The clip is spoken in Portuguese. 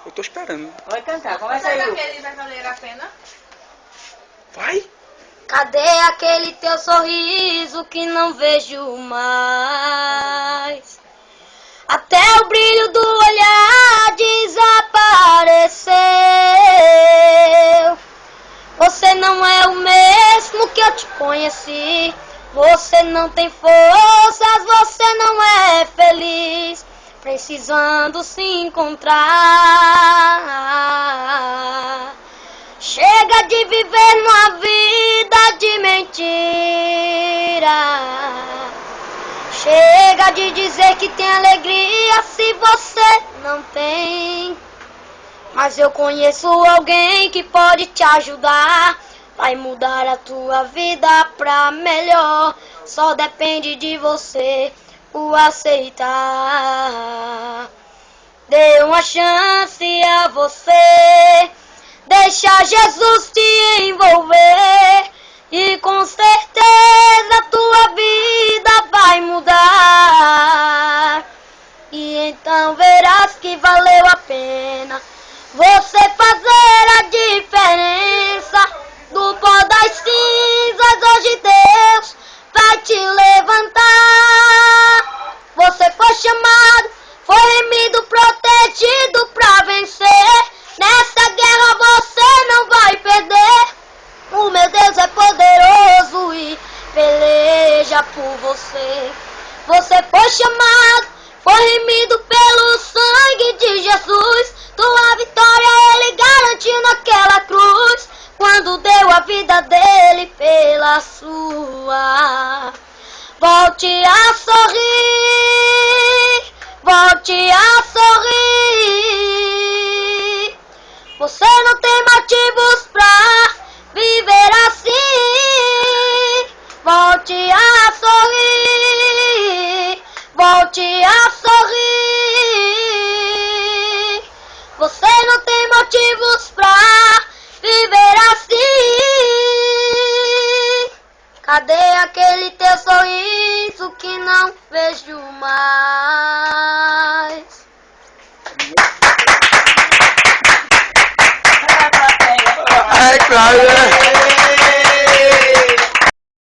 Eu tô esperando. Vai cantar, começa aí. Aquele vai valer a pena? Vai! Cadê aquele teu sorriso que não vejo mais? Até o brilho do olhar desapareceu. Você não é o mesmo que eu te conheci. Você não tem forças, você não é feliz, precisando se encontrar. Chega de viver numa vida de mentira. Chega de dizer que tem alegria se você não tem. Mas eu conheço alguém que pode te ajudar. Vai mudar a tua vida pra melhor. Só depende de você o aceitar. Dê uma chance a você. Deixa Jesus te envolver. E com certeza tua vida vai mudar. E então verás que valeu a pena você fazer a diferença. Do pó das cinzas hoje Deus vai te levantar. Você foi chamado, foi remido, protegido pra vencer. Nessa guerra você não vai perder. O meu Deus é poderoso e peleja por você. Você foi chamado, foi remido pelo sangue de Jesus. Tua vitória ele garantiu naquela cruz, quando deu a vida dele pela sua. Volte a sorrir, volte a sorrir. Você não tem motivos pra viver assim. Volte a sorrir, volte a sorrir. Você não tem motivos pra viver assim. Cadê aquele teu sorriso que não vejo mais? É claro, né?